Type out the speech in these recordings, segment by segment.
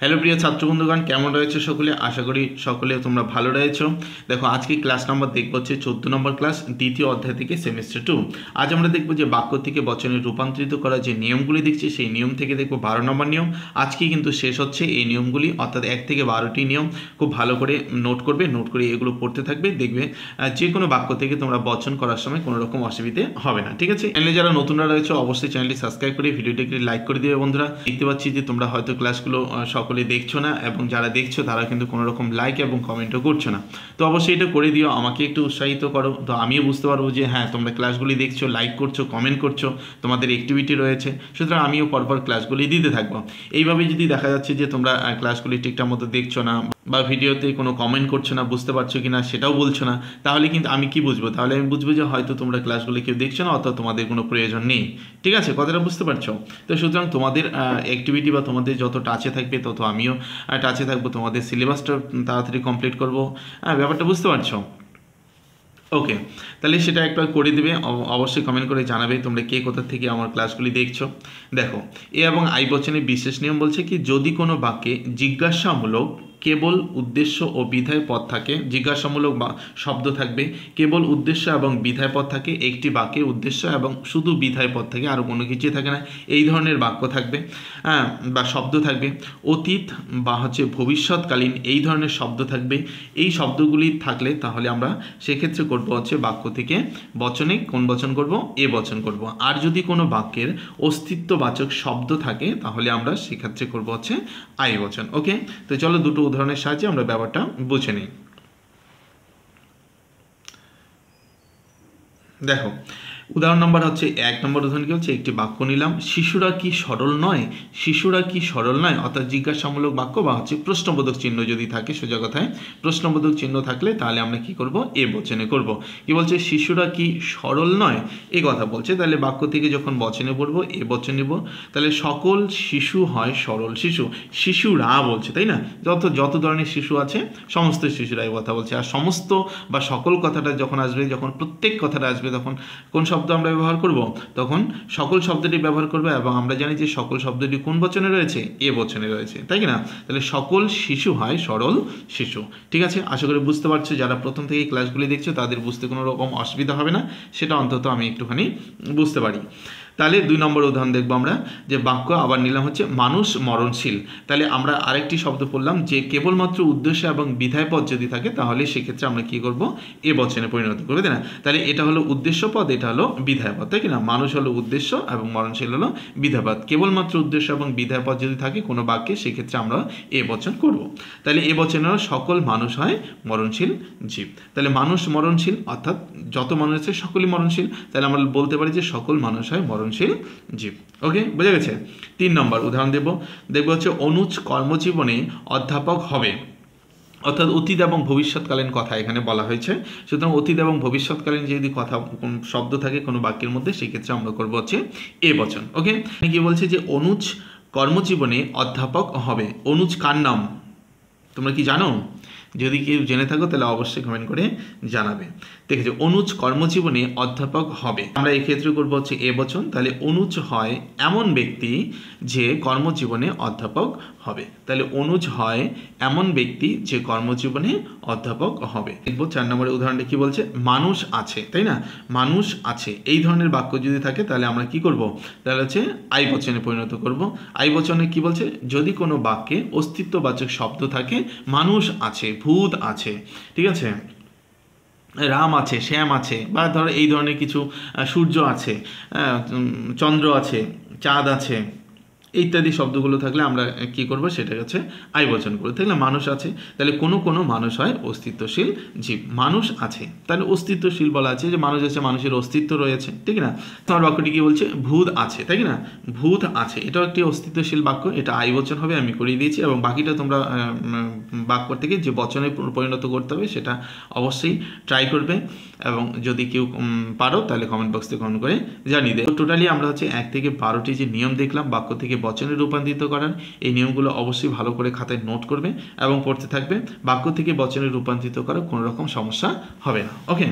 Hello প্রিয় ছাত্র বন্ধুগণ, কেমন রয়েছে সকলে? আশা করি সকলে তোমরা ভালো রয়েছো। দেখো, আজকে ক্লাস নাম্বার দেখবো হচ্ছে 14 নম্বর ক্লাস, দ্বিতীয় অধ্যায় থেকে সেমিস্টার 2। আজ আমরা দেখবো যে বাক্য থেকে বচনে রূপান্তরিত করার যে নিয়মগুলি দেখছি, সেই নিয়ম থেকে দেখবো 12 নম্বর নিয়ম। আজকে কিন্তু শেষ হচ্ছে এই নিয়মগুলি, অর্থাৎ 1 থেকে 12টি নিয়ম। খুব ভালো করে নোট করবে, নোট করে এগুলো পড়তে থাকবে, দেখবে যে কোনো বাক্য থেকে তোমরা বচন করার সময় কোনো রকম অসুবিধে হবে না। ঠিক আছে? চ্যানেলে যারা নতুনরা রয়েছে অবশ্যই চ্যানেলটি সাবস্ক্রাইব করে ভিডিওটিকে লাইক করে দিবে বন্ধুরা। দেখতে পাচ্ছি যে তোমরা হয়তো ক্লাসগুলো সকলে দেখছো না, এবং যারা দেখছো তারা কিন্তু কোনো রকম লাইক এবং কমেন্টও করছো না। তো অবশ্যই এটা করে দিও, আমাকে একটু উৎসাহিত করো, তো আমিও বুঝতে পারবো যে হ্যাঁ তোমরা ক্লাসগুলি দেখছো, লাইক করছো, কমেন্ট করছো, তোমাদের অ্যাক্টিভিটি রয়েছে। সুতরাং আমিও পরপর ক্লাসগুলি দিতে থাকবো। এইভাবে যদি দেখা যাচ্ছে যে তোমরা ক্লাসগুলি ঠিকঠাক মতো দেখছো না, বা ভিডিওতে কোনো কমেন্ট করছো না, বুঝতে পারছো কি না সেটাও বলছো না, তাহলে কিন্তু আমি কি বুঝবো? তাহলে আমি বুঝবো যে হয়তো তোমরা ক্লাসগুলি কেউ দেখছো না, অথবা তোমাদের কোনো প্রয়োজন নেই। ঠিক আছে, কথাটা বুঝতে পারছো? তো সুতরাং তোমাদের অ্যাক্টিভিটি বা তোমাদের যত টাচে থাকবে তত আমিও টাচে থাকবো, তোমাদের সিলেবাসটা তাড়াতাড়ি কমপ্লিট করবো। ব্যাপারটা বুঝতে পারছো? ওকে, তাহলে সেটা একবার করে দেবে, অবশ্যই কমেন্ট করে জানাবে তোমরা কে কোথা থেকে আমার ক্লাসগুলি দেখছো। দেখো, এ এবং আই বচনের বিশেষ নিয়ম বলছে কি, যদি কোনো বাক্যে জিজ্ঞাসামূলক কেবল উদ্দেশ্য ও বিধায় পদ থাকে, জিজ্ঞাসামূলক শব্দ থাকবে, কেবল উদ্দেশ্য এবং বিধায় পদ থাকে, একটি বাক্যে উদ্দেশ্য এবং শুধু বিধায় পদ থাকে, আর কোনো কিছুই থাকে না, এই ধরনের বাক্য থাকবে, বা শব্দ থাকবে, অতীত বা ভবিষ্যৎকালীন এই ধরনের শব্দ থাকবে, এই শব্দগুলি থাকলে তাহলে আমরা সেক্ষেত্রে করব হচ্ছে বাক্য থেকে বচনে কোন বচন করব? এ বচন করব। আর যদি কোনো বাক্যের অস্তিত্ববাচক শব্দ থাকে তাহলে আমরা সেক্ষেত্রে করব হচ্ছে আই বচন। ওকে, তো চলো দুটো উদাহরণের সাহায্যে আমরা ব্যাপারটা বুঝে নিই। দেখো, উদাহরণ নম্বর হচ্ছে 1 নম্বর উদাহরণ কি হচ্ছে, একটি বাক্য নিলাম, শিশুরা কি সরল নয়? শিশুরা কি সরল নয়, অর্থাৎ জিজ্ঞাসামূলক বাক্য বা প্রশ্নবোধক চিহ্ন যদি থাকে, সোজা কথায় প্রশ্নবোধক চিহ্ন থাকলে তাহলে আমরা কি করব? এ বচনে করব। কি বলছে? শিশুরা কি সরল নয়, এ কথা বলছে। তাহলে বাক্য থেকে যখন বচনে পড়বো, এ বচন নেব, তাহলে সকল শিশু হয় সরল শিশু। শিশুরা বলছে, তাই না? যত ধরনের শিশু আছে সমস্ত শিশুরা এই কথা বলছে। আর সমস্ত বা সকল কথাটা যখন আসবে, যখন প্রত্যেক কথাটা আসবে, তখন কোন শব্দ আমরা ব্যবহার করব? তখন সকল শব্দটি ব্যবহার করবে, এবং আমরা জানি যে সকল শব্দটি কোন বচনে রয়েছে? এ বচনে রয়েছে, তাই কি না? তাহলে সকল শিশু হয় সরল শিশু। ঠিক আছে, আশা করি বুঝতে পারছো। যারা প্রথম থেকে ক্লাসগুলি দেখছো তাদের বুঝতে কোনো রকম অসুবিধা হবে না, সেটা অন্তত আমি একটুখানি বুঝতে পারি। তাহলে 2 নম্বর উদাহরণ দেখবো আমরা, যে বাক্য আবার নিলাম হচ্ছে মানুষ মরণশীল। তাহলে আমরা আরেকটি শব্দ পড়লাম যে কেবলমাত্র উদ্দেশ্য এবং বিধায় পদ যদি থাকে তাহলে সেক্ষেত্রে আমরা কি করব? এ বচনে পরিণত করবো, তাই না? তাহলে এটা হলো উদ্দেশ্য পদ, এটা হলো বিধায় পদ, তাই কি না? মানুষ হলো উদ্দেশ্য এবং মরণশীল হলো বিধায় পদ। কেবলমাত্র উদ্দেশ্য এবং বিধায় পদ যদি থাকে কোনো বাক্যে, সেক্ষেত্রে আমরা এ বচন করব। তাহলে এ বচনে সকল মানুষ হয় মরণশীল জীব। তাহলে মানুষ মরণশীল, অর্থাৎ যত মানুষ আছে সকলই মরণশীল, তাহলে আমরা বলতে পারি যে সকল মানুষ হয় মরণশীল জীব। ওকে, বোঝা গেছে? 3 নম্বর উদাহরণ দেখবো হচ্ছে অনুজ কর্মজীবনে অধ্যাপক হবে, অর্থাৎ অতীত এবং ভবিষ্যৎকালীন কথা এখানে বলা হয়েছে। সুতরাং অতীত এবং ভবিষ্যৎকালীন যদি কথা কোন শব্দ থাকে কোনো বাক্যের মধ্যে, সেক্ষেত্রে আমরা করবো হচ্ছে এ বচন। ওকে, কি বলছে যে অনুজ কর্মজীবনে অধ্যাপক হবে। অনুজ কার নাম তোমরা কি জানো? যদি কেউ জেনে থাকো তাহলে অবশ্যই কমেন্ট করে জানাবে। দেখেছো, অনুজ কর্মজীবনে অধ্যাপক হবে, আমরা এক্ষেত্রে করবো হচ্ছে এ বচন। তাহলে অনুজ হয় এমন ব্যক্তি যে কর্মজীবনে অধ্যাপক হবে। তাহলে অনুজ হয় এমন ব্যক্তি যে কর্মজীবনে অধ্যাপক হবে। দেখবো 4 নম্বরের উদাহরণটা কি বলছে, মানুষ আছে, তাই না? মানুষ আছে এই ধরনের বাক্য যদি থাকে তাহলে আমরা কি করব? তাহলে হচ্ছে আই বচনে পরিণত করব। আই বচনে কি বলছে? যদি কোনো বাক্যে অস্তিত্ববাচক শব্দ থাকে, মানুষ আছে, ভূত আছে, ঠিক আছে, রাম আছে, শ্যাম আছে, বা ধরো এই ধরনের কিছু, সূর্য আছে, চন্দ্র আছে, চাঁদ আছে, ইত্যাদি শব্দগুলো থাকলে আমরা কি করব? সেটা হচ্ছে আই বচন করব। তাহলে মানুষ আছে, তাহলে কোনো মানুষ হয় অস্তিত্বশীল জীব। মানুষ আছে, তাহলে অস্তিত্বশীল বলা আছে, যে মানুষ আছে, মানুষের অস্তিত্ব রয়েছে, ঠিক না? তোমার বাক্যটি কি বলছে? ভূত আছে, তাই না? ভূত আছে, এটাও একটি অস্তিত্বশীল বাক্য, এটা আই বচন হবে, আমি করিয়ে দিয়েছি। এবং বাকিটা তোমরা বাক্য থেকে যে বচনে পরিণত করতে হবে সেটা অবশ্যই ট্রাই করবে, এবং যদি কেউ পারো তাহলে কমেন্ট বক্সে কমেন্ট করে জানিয়ে দেবে। টোটালি আমরা হচ্ছে 1 থেকে 12টি যে নিয়ম দেখলাম বাক্য থেকে বচনে রূপান্তরিত করার, এই নিয়মগুলো অবশ্যই ভালো করে খাতায় নোট করবে এবং পড়তে থাকবে। বাক্য থেকে বচনে রূপান্তরিত করার কোনো রকম সমস্যা হবে না। ওকে,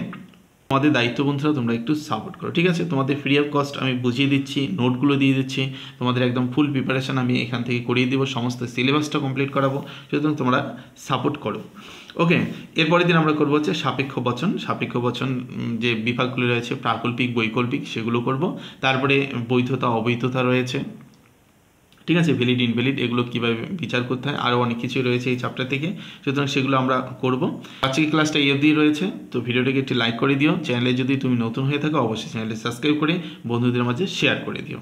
তোমাদের দায়িত্ব বন্ধুরা তোমরা একটু সাপোর্ট করো, ঠিক আছে? তোমাদের ফ্রি অফ কস্ট আমি বুঝিয়ে দিচ্ছি, নোটগুলো দিয়ে দিচ্ছি, তোমাদের একদম ফুল প্রিপারেশান আমি এখান থেকে করিয়ে দেবো, সমস্ত সিলেবাসটা কমপ্লিট করাবো, সুতরাং তোমরা সাপোর্ট করো। ওকে, এরপরের দিন আমরা করবো হচ্ছে সাপেক্ষ বচন। সাপেক্ষ বচন যে বিভাগগুলো রয়েছে প্রাকল্পিক বৈকল্পিক সেগুলো করব। তারপরে বৈধতা অবৈধতা রয়েছে, ঠিক আছে, ভ্যালিড ইনভ্যালিড এগুলো কীভাবে বিচার করতে হয়, আরও অনেক কিছুই রয়েছে এই চ্যাপ্টার থেকে, সুতরাং সেগুলো আমরা করব। আজকে ক্লাসটা এই অবধি রয়েছে, তো ভিডিওটাকে একটি লাইক করে দিও, চ্যানেলে যদি তুমি নতুন হয়ে থাকো অবশ্যই চ্যানেলটি সাবস্ক্রাইব করে বন্ধুদের মাঝে শেয়ার করে দিও।